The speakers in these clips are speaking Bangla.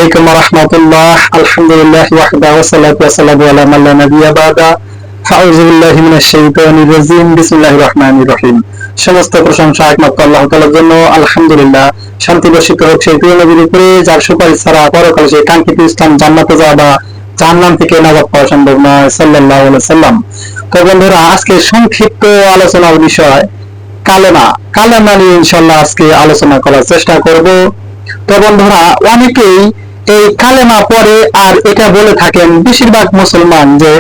আলাইকুম ওয়া রাহমাতুল্লাহ। আলহামদুলিল্লাহ ওয়াহদা ওয়া সালাতু ওয়া সালামু আলা মান লা নাবিয়্যা বা'দা। আউযু বিল্লাহি মিনাশ শাইতানির রাজীম। বিসমিল্লাহির রহমানির রহিম। সমস্ত প্রশংসা একমাত্র আল্লাহ তাআলার জন্য। আলহামদুলিল্লাহ। শান্তি বর্ষিত হোক সেই প্রিয় নবীর উপরে যার সুপারিশ ছাড়া পরকালে সেই কাঙ্ক্ষিত স্থান জান্নাতে যাওয়া বা জাহান্নাম থেকে নাজাত পাওয়া সম্ভব নয়। সাল্লাল্লাহু আলাইহি ওয়াসাল্লাম। তো বন্ধুরা, আজকে সংক্ষিপ্ত আলোচনার বিষয় কালেমা। কালেমা নিয়ে ইনশাআল্লাহ আজকে আলোচনা করার চেষ্টা করব। তো বন্ধুরা, অনেকেই এই কালেমা পড়ে আর এটা বলে থাকেন বেশিরভাগ মুসলমান যে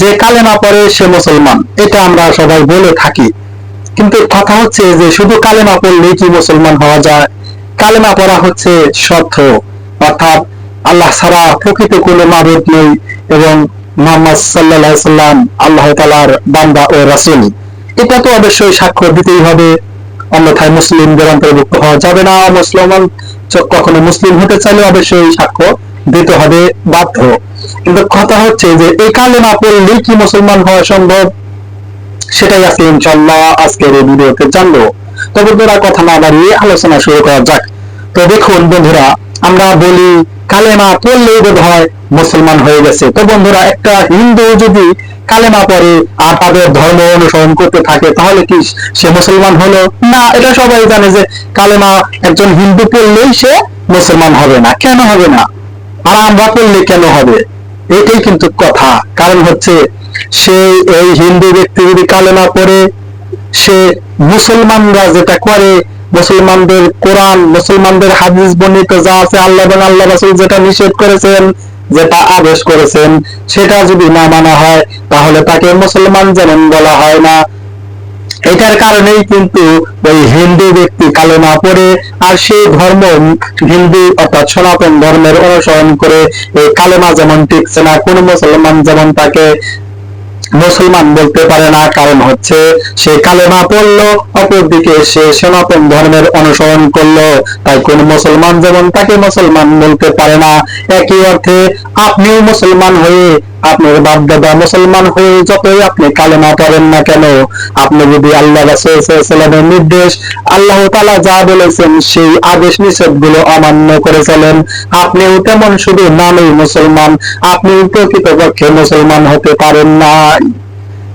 যে কালেমা পড়ে সে মুসলমান, এটা আমরা সবাই বলে থাকি। কিন্তু কথা হচ্ছে যে শুধু কালেমা পড়লেই কি মুসলমান হওয়া যায়? কালেমা পড়া হচ্ছে শর্ত, অর্থাৎ আল্লাহ ছাড়া প্রকৃত কোনো মাবুদ নেই এবং মুহাম্মদ সাল্লাল্লাহু আলাইহি সাল্লাম আল্লাহ তাআলার বান্দা ও রাসূল। এটা তো অবশ্যই সাক্ষ্য দিতেই হবে, অন্যথায় মুসলিমদের অন্তর্ভুক্ত হওয়া যাবে না। মুসলমান কখনো মুসলিম হতে চাইলে অবশ্যই সাক্ষ্য দিতে হবে, বাধ্য। কিন্তু কথা হচ্ছে যে এই কালেমা পড়লেই কি মুসলমান হওয়া সম্ভব, সেটাই আজকে ইনশাআল্লাহ আজকের এই ভিডিওতে জানবো। তো বন্ধুরা, কথা না বাড়িয়ে আলোচনা শুরু করা যাক। তো দেখুন বন্ধুরা, আমরা বলি কালেমা পড়লেই বোধ হয় মুসলমান হয়ে গেছে। তো বন্ধুরা, একটা হিন্দু যদি কালেমা পড়ে আর তাদের ধর্ম অনুসরণ করতে থাকে তাহলে কি সে মুসলমান হলো? না, এটা সবাই জানে যে কালেমা একজন হিন্দু পড়লেই সে মুসলমান হবে না। কেন হবে না? আর আমরা পড়লে কেন হবে? এটাই কিন্তু কথা। কারণ হচ্ছে সে এই হিন্দু ব্যক্তি যদি কালেমা পড়ে, সে মুসলমানরা যেটা করে, মুসলমানদের কোরআন, মুসলমানদের হাদিস বর্ণিত যা আছে, আল্লাহ এবং আল্লাহ রাসূল যেটা নিষেধ করেছেন, যেটা আদেশ করেছেন, সেটা যদি না মানা হয় তাহলে তাকে মুসলমান যেমন বলা হয় না। এটার কারণেই কিন্তু ওই হিন্দু ব্যক্তি কালেমা পড়ে আর সেই ধর্ম হিন্দু অর্থাৎ সনাতন ধর্মের অনুসরণ করে এই কালেমা যেমন টিকছে না, কোন মুসলমান যেমন তাকে মুসলমান বলতে পারে না। কারণ হচ্ছে সে কালেমা পড়লো, অপরদিকে সে সনাতন ধর্মের অনুসরণ করলো, তাই কোন মুসলমান যেমন তাকে মুসলমান বলতে পারে না। একই অর্থে আপনিও মুসলমান হয়ে, আপনার বাপ দাদা মুসলমান হয়ে যতই আপনি কালেমা পড়েন না কেন, আপনি যদি আল্লাহ রাসূল সাল্লাল্লাহু আলাইহি ওয়াসাল্লামের নির্দেশ, আল্লাহ তাআলা যা বলেছেন সেই আদেশ নিষেধ গুলো অমান্য করে চলেন, আপনিও তেমন শুধু নামেই মুসলমান, আপনি প্রকৃতপক্ষে মুসলমান হতে পারেন না।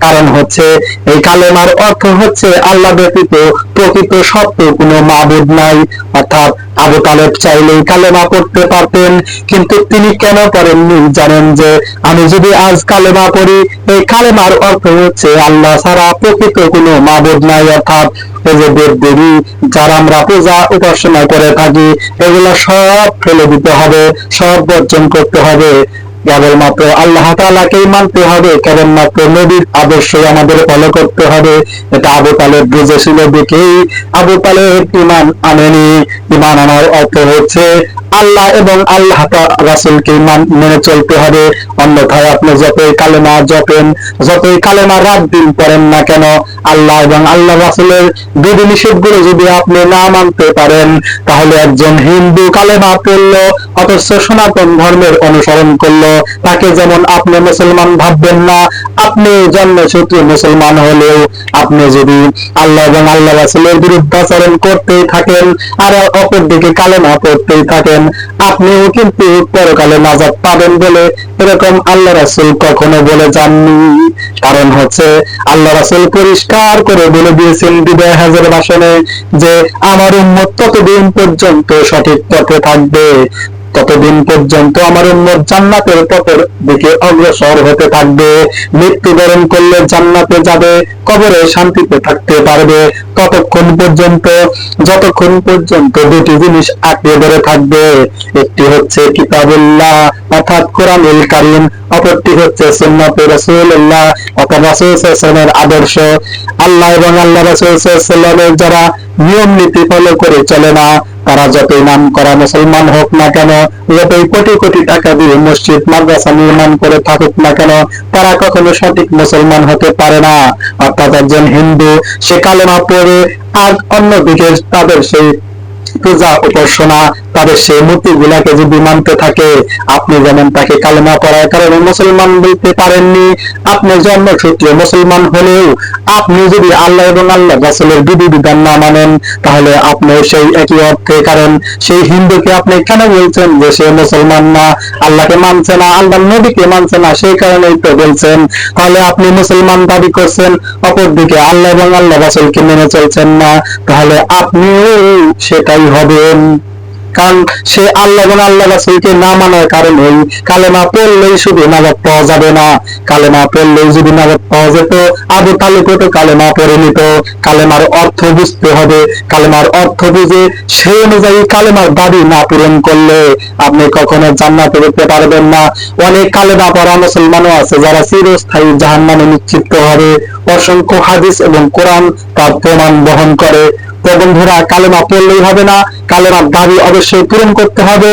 কারণ হচ্ছে এই কালেমার অর্থ হচ্ছে আল্লাহ ব্যতীত প্রকৃত সত্য কোনো মাবুদ নাই। অর্থাৎ আবু তালেব চাইলেই কালেমা পড়তে পারতেন, কিন্তু তিনি কেন পড়েননি জানেন? যে আমি যদি আজ কালেমা পড়ি, এই কালেমার অর্থ হচ্ছে আল্লাহ ছাড়া প্রকৃত কোনো মাবুদ নাই। অর্থাৎ এই যে দেব দেবী যারা আমরা পূজা উপাসনা করে থাকি, এগুলো সব ফেলে দিতে হবে, সব বর্জন করতে হবে। কেবলমাত্র আল্লাহ তাআলাকেই মানতে হবে, কেবলমাত্র নবীর আদর্শই আমাদের ফলো করতে হবে। এটা আবু তালেব বুঝেছিল দেখেই আবু তালেব ঈমান আনেনি। ঈমান আনার অর্থ হচ্ছে আল্লাহ এবং আল্লাহ রাসূলকে মেনে চলতে হবে। অন্যথায় আপনি যতই কালেমা জপেন, যতই কালেমা রাত দিন পড়েন না কেন, আল্লাহ এবং আল্লাহ রাসূলের বিধি নিষেধগুলো যদি আপনি না মানতে পারেন, তাহলে একজন হিন্দু কালেমা পড়লো অথচ সনাতন ধর্মের অনুসরণ করলো, তাকে যেমন আপনি মুসলমান ভাববেন না। আপনি জন্মসূত্রে মুসলমান হলেও আপনি যদি আল্লাহ এবং আল্লাহ রাসূলের বিরুদ্ধাচরণ করতেই থাকেন আর অপরদিকে কালেমা পড়তেই থাকেন, আপনিও কিন্তু পরকালে নাজাত পাবেন বলে এরকম আল্লাহ রাসূল কখনো বলে যাননি। কারণ হচ্ছে আল্লাহ রাসূল পরিষ্কার করে বলে দিয়েছেন বিদায় হাজের ভাষণে যে আমার উম্মত ততদিন পর্যন্ত সঠিক পথে থাকবে, ততদিন পর্যন্ত আমার উম্মত জান্নাতের পথের দিকে অগ্রসর হতে থাকবে। মৃত্যুবরণ করলে জান্নাতে যাবে, কবরে শান্তিতে থাকতে পারবে ততক্ষণ পর্যন্ত, যতক্ষণ পর্যন্ত দুটি জিনিস আঁকড়ে ধরে থাকবে। একটি হচ্ছে কিতাবুল্লাহ অর্থাৎ কোরআনুল কারীম, অপরটি হচ্ছে সুন্নাতে রাসূলুল্লাহ অর্থাৎ রাসূল সাল্লাল্লাহু আলাইহি ওয়াসাল্লামের আদর্শ। আল্লাহ এবং আল্লাহ রাসূল সাল্লাল্লাহু আলাইহি ওয়াসাল্লামের যারা নিয়ম নীতি ফলো করে চলে না, তারা যতই নাম করা মুসলমান হোক না কেন, যতই কোটি কোটি টাকা দিয়ে মসজিদ মাদ্রাসা নির্মাণ করে থাকুক না কেন, তারা কখনো সঠিক মুসলমান হতে পারে না। অর্থাৎ একজন হিন্দু সে কালেমা পড়ে আর অন্যদিকে তাদের সেই পূজা উপাসনা তাদের সেই মূর্তিগুলাকে যদি মানতে থাকে, আপনি যেমন তাকে কালেমা পড়ার কারণে মুসলমান বলতে পারেননি, আপনি জন্মসূত্রে মুসলমান হলেও আপনি যদি আল্লাহ এবং আল্লাহ রাসূলের বিধিবিধান না মানেন, তাহলে আপনি সেই একই অর্থে, কারণ সেই হিন্দুকে আপনি কেন বলছেন যে সে মুসলমান না, আল্লাহকে মানছে না, আল্লাহর নবীকে মানছে না, সেই কারণেই তো বলছেন। তাহলে আপনি মুসলমান দাবি করছেন, অপরদিকে আল্লাহ এবং আল্লাহ রাসূলকে মেনে চলছেন না, তাহলে আপনিও সেটাই হবেন। কারণ সে আল্লাহ এবং আল্লাহ রাসূলকে না মানার কারণে কালেমা পড়লেই শুধু নাজাত পাওয়া যাবে না। কালেমা পড়লেই যদি নাজাত পাওয়া যেত, আবু তালিবও তো কালেমা পড়ে নিত। কালেমার অর্থ বুঝতে হবে, কালেমার অর্থ বুঝে সেই অনুযায়ী কালেমার দাবি না পূরণ করলে আপনি কখনো জান্নাতে যেতে পারবেন না। অনেক কালেমা পড়া মুসলমানও আছে যারা চিরস্থায়ী জাহান্নামে নিক্ষিপ্ত হবে। অসংখ্য হাদিস এবং কোরআন তার প্রমাণ বহন করে। তো বন্ধুরা, কালেমা পড়লেই হবে না, কালেমার দাবি অবশ্যই পূরণ করতে হবে।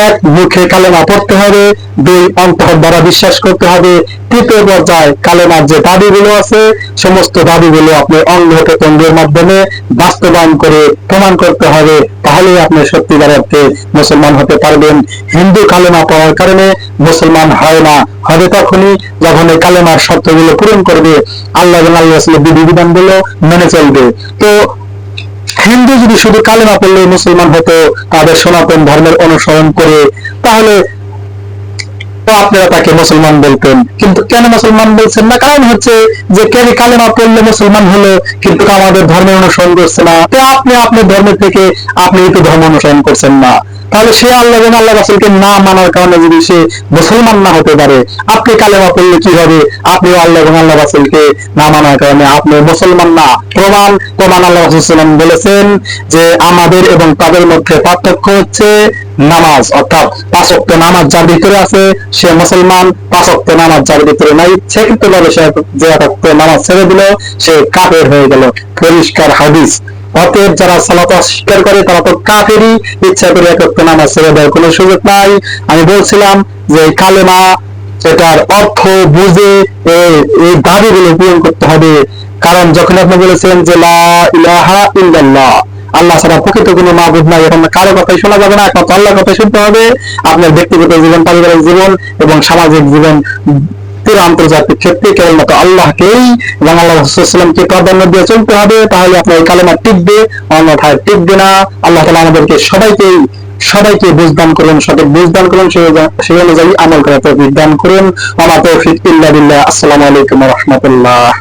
এক, মুখে কালেমা পড়তে হবে। দুই, অন্তর দ্বারা বিশ্বাস করতে হবে। তৃতীয় পর্যায়ে কালেমার যে দাবিগুলো আছে, সমস্ত দাবিগুলো আপনি অঙ্গ প্রত্যঙ্গের মাধ্যমে বাস্তবায়ন করে প্রমাণ করতে হবে। তাহলেই আপনি সত্যিকার অর্থে মুসলমান হতে পারবেন। হিন্দু কালেমা পড়ার কারণে মুসলমান হয় না, হবে তখনই যখন এই কালেমার শর্তগুলো পূরণ করবে, আল্লাহ এবং আল্লাহ রাসূলের বিধিবিধানগুলো মেনে চলবে। তো হিন্দু যদি শুধু কালেমা পড়লে মুসলমান হতো তাদের সনাতন ধর্মের অনুসরণ করে, তাহলে আপনারা তাকে মুসলমান বলতেন। কিন্তু কেন মুসলমান বলছেন না? কারণ হচ্ছে যে কেন কালেমা পড়লে মুসলমান হলো কিন্তু আমাদের ধর্মের অনুসরণ করছে না, তো আপনি আপনার ধর্মের থেকে আপনি তো ধর্ম অনুসরণ করছেন না। তাহলে সে আল্লাহ এবং আল্লাহ রাসূলকে না মানার কারণে যদি সে মুসলমান না হতে পারে, আপনি কালেমা পড়লে কি হবে? আপনিও আল্লাহ এবং আল্লাহ রাসূলকে না মানার কারণে আপনি মুসলমান না। প্রমাণ আল্লাহ রাসূল সাল্লাল্লাহু আলাইহি ওয়াসাল্লাম বলেছেন যে আমাদের এবং তাদের মধ্যে পার্থক্য হচ্ছে নামাজ, অর্থাৎ 5 ওয়াক্ত নামাজ যার ভিতরে আছে সে মুসলমান, 5 ওয়াক্ত নামাজ যার ভিতরে নাই সেক্ষেত্রে ভাবে সে যে ওয়াক্ত নামাজ ছেড়ে দিল সে কাফের হয়ে গেল। পরিষ্কার হাদিস। অতএব যারা সালাত অস্বীকার করে তারা তো কাফেরই, ইচ্ছা করে এক ওয়াক্ত নামাজ ছেড়ে দেওয়ার কোনো সুযোগ নাই। আমি বলছিলাম যে কালেমা এটার অর্থ বুঝে এই দাবিগুলো পূরণ করতে হবে। কারণ যখন আপনি বলেছেন যে লা ইলাহা ইল্লাল্লাহ, আল্লাহ ছাড়া প্রকৃত কোনো মাবুদ নাই, এখন কারো কথাই শোনা যাবে না, একমাত্র আল্লাহর কথাই শুনতে হবে। আপনার ব্যক্তিগত জীবন, পারিবারিক জীবন এবং সামাজিক জীবন, পুরো আন্তর্জাতিক ক্ষেত্রে কেবলমাত্র আল্লাহকেই এবং আল্লাহ রাসূল সাল্লাল্লাহু আলাইহি ওয়াসাল্লামকে প্রাধান্য দিয়ে চলতে হবে। তাহলে আপনার এই কালেমা টিকবে, অন্যথায় টিকবে না। আল্লাহ তাআলা আমাদেরকে সবাইকে বুঝদান করুন, সঠিক বুঝদান করুন, সেই অনুযায়ী আমল করার তৌফিক দান করুন। ওয়া মা তাওফীক ইল্লা বিল্লাহ। আসসালামু আলাইকুম ওয়া রাহমাতুল্লাহ।